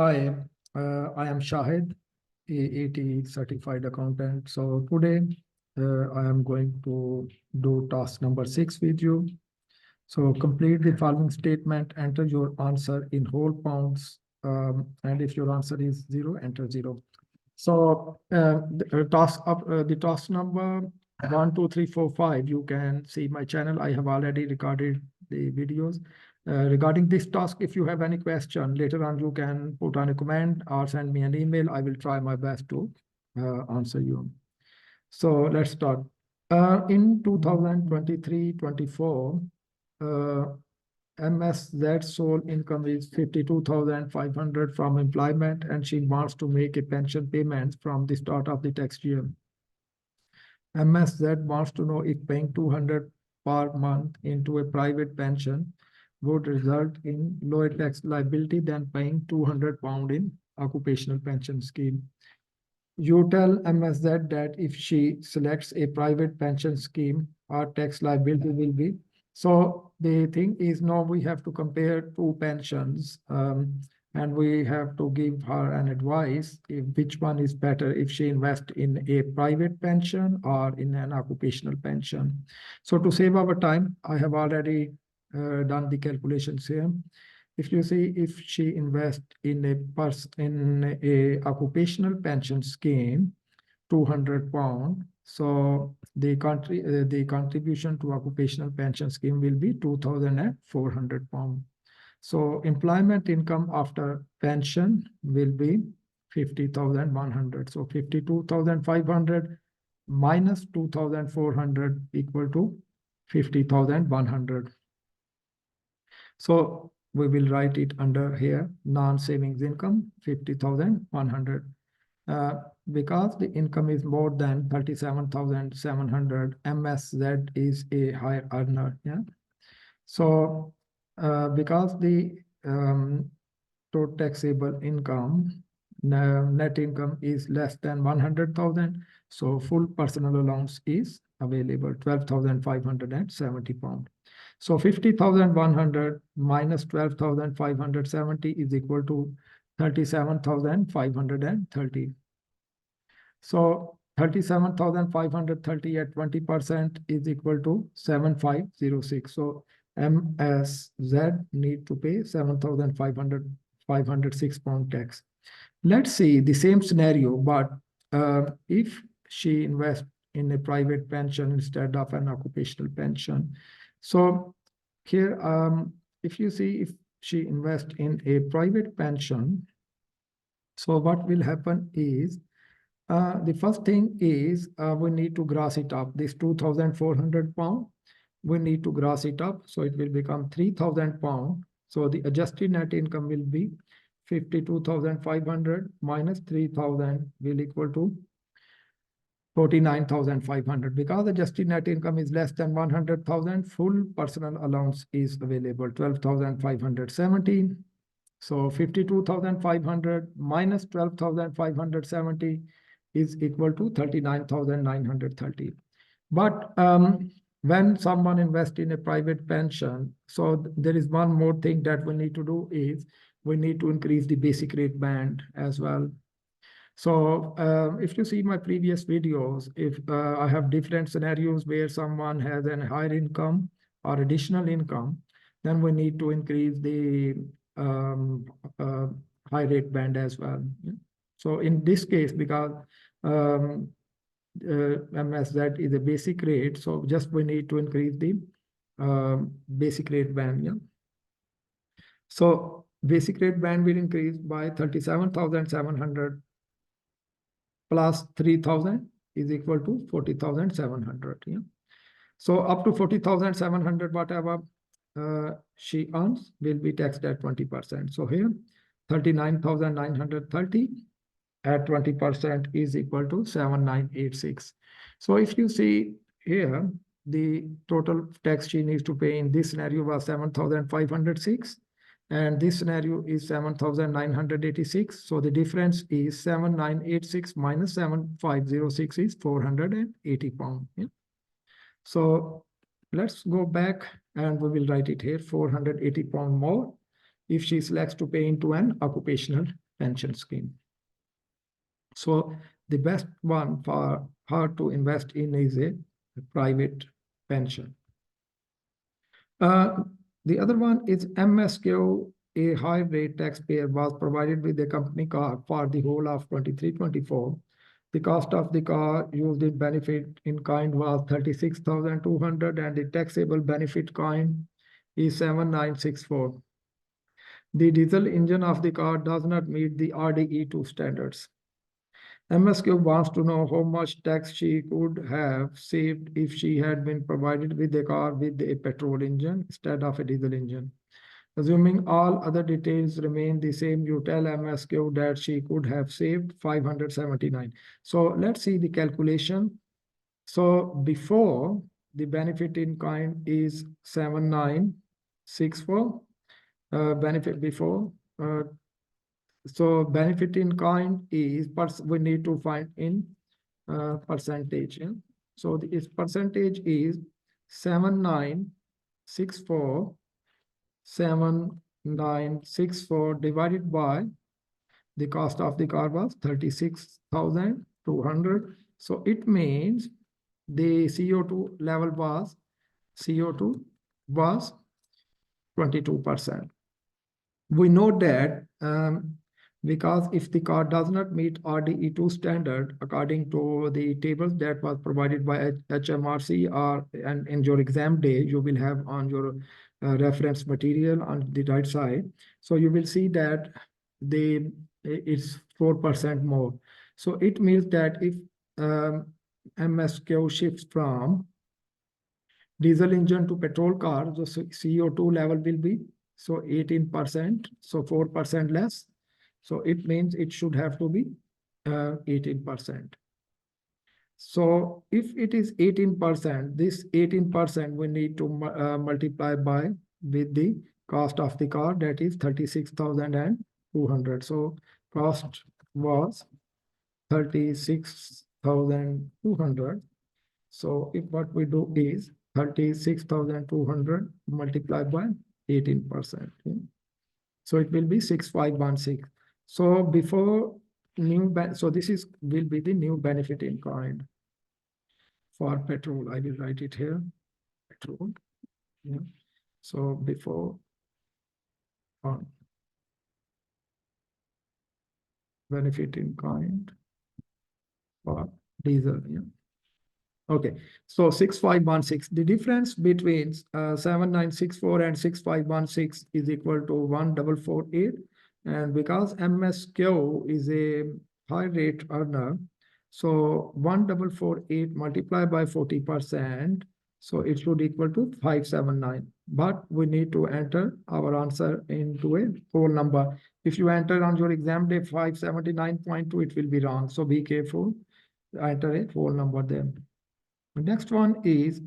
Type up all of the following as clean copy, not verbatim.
Hi, I am Shahid, AAT certified accountant. So today I am going to do task number 6 with you. So complete the following statement, enter your answer in whole pounds, and if your answer is 0, enter 0. So the task number 1, 2, 3, 4, 5. You can see my channel. I have already recorded the videos. Regarding this task, if you have any question later on, you can put on a comment or send me an email. I will try my best to answer you. So let's start. In 2023-24, MSZ's sole income is 52,500 from employment, and she wants to make a pension payment from the start of the tax year. MSZ wants to know if paying 200 per month into a private pension would result in lower tax liability than paying £200 in occupational pension scheme. You tell MSZ that if she selects a private pension scheme, our tax liability will be. So the thing is, now we have to compare two pensions, and we have to give her an advice if which one is better, if she invests in a private pension or in an occupational pension. So to save our time, I have already done the calculations here. If you see, if she invests in a occupational pension scheme, £200, so the contribution to occupational pension scheme will be £2,400. So employment income after pension will be 50,100. So 52,500 minus 2,400 equal to 50,100. So we will write it under here, non-savings income, 50,100. Because the income is more than 37,700, MSZ is a higher earner. Yeah. So because the total taxable income, net income is less than 100,000, so full personal allowance is available, £12,570. So 50,100 minus 12,570 is equal to 37,530. So 37,530 at 20% is equal to 7,506. So MSZ need to pay 7,506 pound tax. Let's see the same scenario, but if she invests in a private pension instead of an occupational pension. So here, if you see, if she invests in a private pension, so what will happen is, the first thing is we need to gross it up. This £2,400, we need to gross it up. So it will become £3,000. So the adjusted net income will be 52,500 minus 3,000 will equal to 49,500. Because adjusted net income is less than 100,000, full personal allowance is available, 12,570. So 52,500 minus 12,570 is equal to 39,930. But when someone invests in a private pension, so there is one more thing that we need to do is we need to increase the basic rate band as well. So if you see my previous videos, if I have different scenarios where someone has a higher income or additional income, then we need to increase the high rate band as well. Yeah. So in this case, because MSZ is a basic rate, so just we need to increase the basic rate band. Yeah. So basic rate band will increase by 37,700 plus 3,000 is equal to 40,700. Yeah. So up to 40,700, whatever she earns will be taxed at 20%. So here 39,930 at 20% is equal to 7,986. So if you see here, the total tax she needs to pay in this scenario was 7,506, and this scenario is 7,986. So the difference is 7,986 minus 7,506 is 480 pounds. Yeah. So let's go back and we will write it here, 480 pound more if she selects to pay into an occupational pension scheme. So the best one for her to invest in is a private pension. The other one is MSQ, a high rate taxpayer was provided with a company car for the whole of 23-24. The cost of the car used in benefit in kind was 36,200 and the taxable benefit kind is 7,964. The diesel engine of the car does not meet the RDE2 standards. MSQ wants to know how much tax she could have saved if she had been provided with a car with a petrol engine instead of a diesel engine. Assuming all other details remain the same, you tell MSQ that she could have saved 579. So let's see the calculation. So before, the benefit in kind is 7,964. Benefit before. So benefit in kind is, we need to find in percentage. Yeah? So its percentage is 7,964. 7,964 divided by the cost of the car was 36,200. So it means the CO2 level was 22%. We know that because if the car does not meet RDE2 standard, according to the tables that was provided by HMRC, and in your exam day, you will have on your reference material on the right side. So you will see that it's 4% more. So it means that if MSQ shifts from diesel engine to petrol car, the CO2 level will be 18%, so 4% less. So it means it should have to be 18%. So if it is 18%, this 18% we need to multiply by with the cost of the car, that is 36,200. So cost was 36,200. So if what we do is 36,200 multiplied by 18%. So it will be 6,516. So before so this will be the new benefit in kind for petrol. I will write it here, petrol. Yeah. So before benefit in kind for diesel. Yeah. Okay, so 6,516. The difference between 7,964 and 6,516 is equal to 1,448. And because MSQ is a high rate earner, so 1,448 multiplied by 40%, so it should equal to 579. But we need to enter our answer into a whole number. If you enter on your exam day 579.2, it will be wrong. So be careful, enter a whole number there. The next one is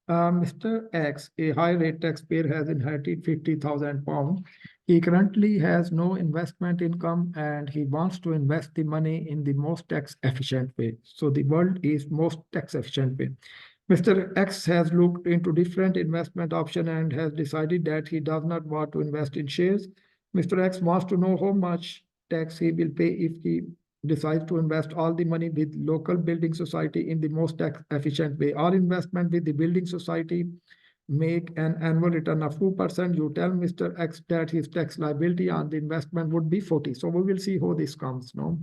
Mr. X, a high rate taxpayer, has inherited 50,000 pounds. He currently has no investment income and he wants to invest the money in the most tax efficient way. So the word is most tax efficient way. Mr. X has looked into different investment options and has decided that he does not want to invest in shares. Mr. X wants to know how much tax he will pay if he decides to invest all the money with local building society in the most tax efficient way. All investment with the building society make an annual return of 2%. You tell Mr. X that his tax liability on the investment would be 40. So we will see how this comes now.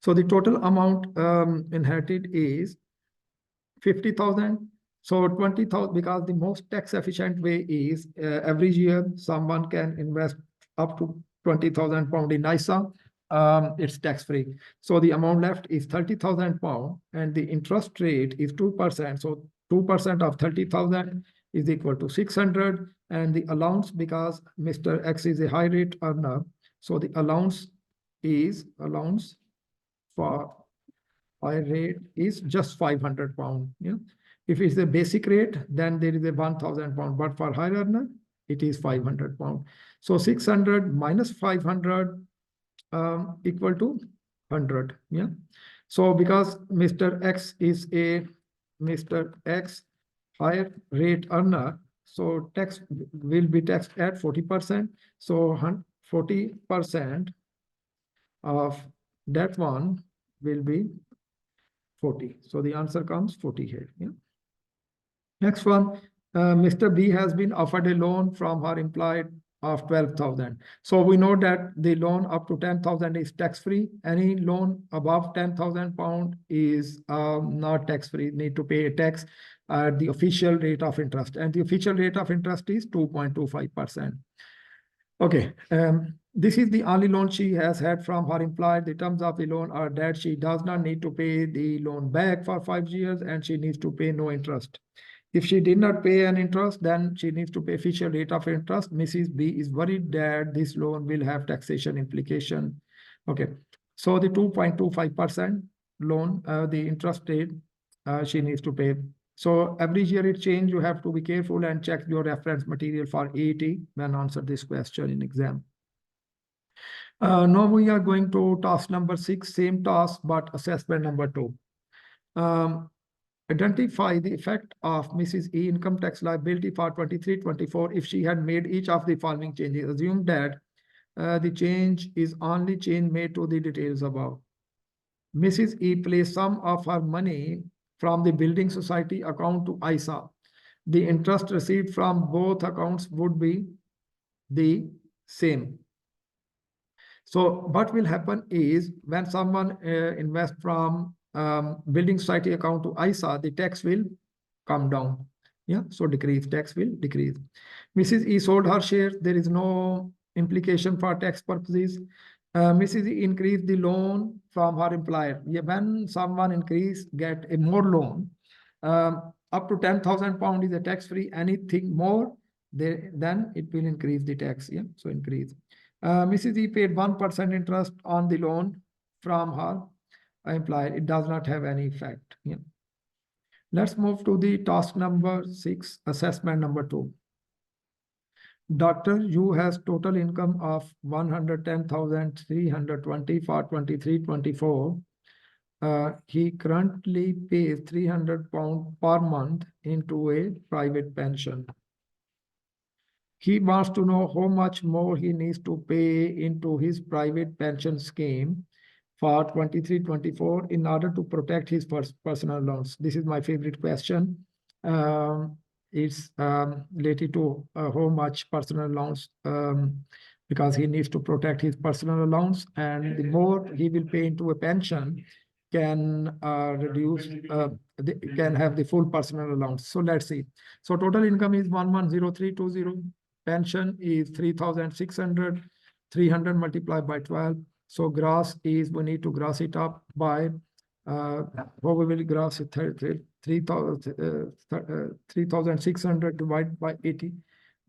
So the total amount inherited is 50,000. So 20,000, because the most tax efficient way is every year someone can invest up to 20,000 pound in ISA. It's tax free. So the amount left is 30,000 pound and the interest rate is 2%. So 2% of 30,000 is equal to 600. And the allowance, because Mr. X is a high rate earner, so the allowance for high rate is just 500 pound. Yeah. If it's the basic rate, then there is a 1,000 pound, but for high earner, it is 500 pound. So 600 minus 500 equal to 100. Yeah. So because Mr. X is a higher rate earner, so tax will be taxed at 40%. So 40% of that one will be 40. So the answer comes 40 here. Yeah. Next one, Mr. B has been offered a loan from her employer of 12,000. So we know that the loan up to 10,000 is tax-free. Any loan above 10,000 pound is not tax-free, need to pay a tax at the official rate of interest. And the official rate of interest is 2.25%. Okay, this is the only loan she has had from her employer. The terms of the loan are that she does not need to pay the loan back for 5 years and she needs to pay no interest. If she did not pay an interest, then she needs to pay official rate of interest. Mrs. B is worried that this loan will have taxation implication. Okay, so the 2.25% loan, the interest rate she needs to pay. So every year it change, you have to be careful and check your reference material for AAT when answer this question in exam. Now we are going to task number 6, same task, but assessment number 2. Identify the effect of Mrs. E income tax liability for 23-24 if she had made each of the following changes. Assume that the change is only change made to the details above. Mrs. E placed some of her money from the building society account to ISA. The interest received from both accounts would be the same. So what will happen is when someone invests from building society account to ISA, the tax will come down. Yeah, so decrease, tax will decrease. Mrs. E sold her shares. There is no implication for tax purposes. Mrs. E increased the loan from her employer. Yeah, when someone get a more loan, up to 10,000 pound is a tax free. Anything more, then it will increase the tax. Yeah, so increase. Mrs. E paid 1% interest on the loan from her employer. It does not have any effect. Yeah. Let's move to the task number 6, assessment number 2. Dr. Yu has total income of 110,320 for 23-24. He currently pays 300 pounds per month into a private pension. He wants to know how much more he needs to pay into his private pension scheme for 23-24 in order to protect his personal loans. This is my favorite question. It's related to how much personal loans, because he needs to protect his personal loans, and the more he will pay into a pension can reduce, can have the full personal allowance. So let's see. So total income is 110320. Pension is 3,600. 300 multiplied by 12. So gross is, we need to gross it up by, what we will gross it, 3,600 divided by 80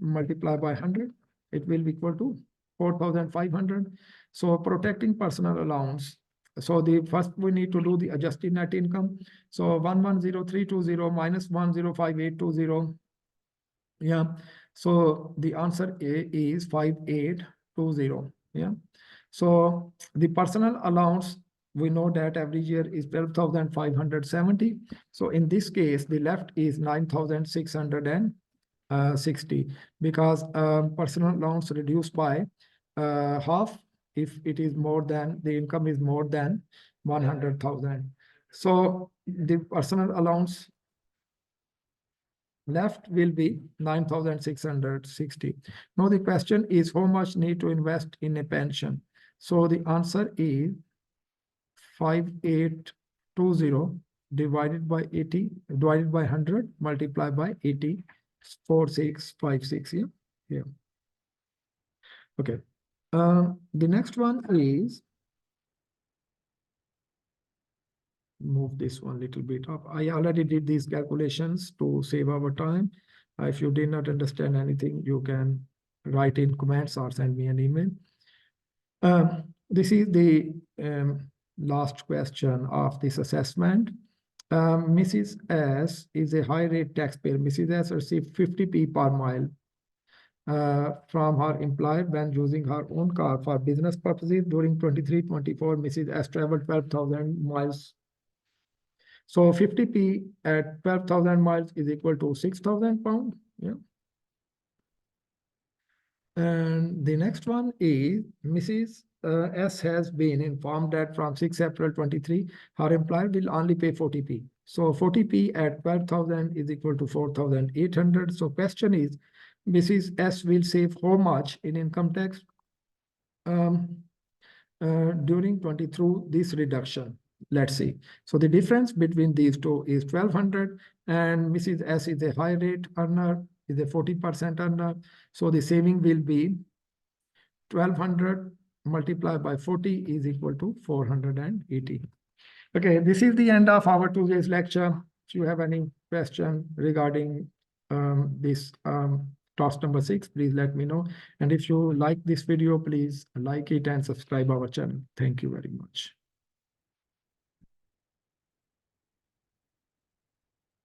multiplied by 100. It will be equal to 4,500. So protecting personal allowance. So the first we need to do the adjusted net income. So 110320 minus 105820. Yeah. So the answer A is 5820. Yeah. So the personal allowance, we know that every year is 12,570. So in this case, the left is 9,660 because personal allowance reduced by half if it is more than, the income is more than 100,000. So the personal allowance left will be 9,660. Now the question is how much need to invest in a pension? So the answer is 5820 divided by 80, divided by 100, multiplied by 80, 4656. Yeah. Yeah. Okay. The next one is, move this one a little bit up. I already did these calculations to save our time. If you did not understand anything, you can write in comments or send me an email. This is the last question of this assessment. Mrs. S is a high rate taxpayer. Mrs. S received 50p per mile from her employer when using her own car for business purposes during 23-24. Mrs. S traveled 12,000 miles. So 50p at 12,000 miles is equal to 6,000 pounds. Yeah. And The next one is Mrs. S has been informed that from 6 April 23, her employer will only pay 40p. So 40p at 12,000 is equal to 4,800. So question is, Mrs. S will save how much in income tax during 20 through this reduction? Let's see. So the difference between these two is 1,200, and Mrs. S is a high rate earner, is a 40% earner. So the saving will be 1,200 multiplied by 40 is equal to 480. Okay, this is the end of our today's lecture. If you have any question regarding this task number 6, please let me know. And if you like this video, please like it and subscribe our channel. Thank you very much.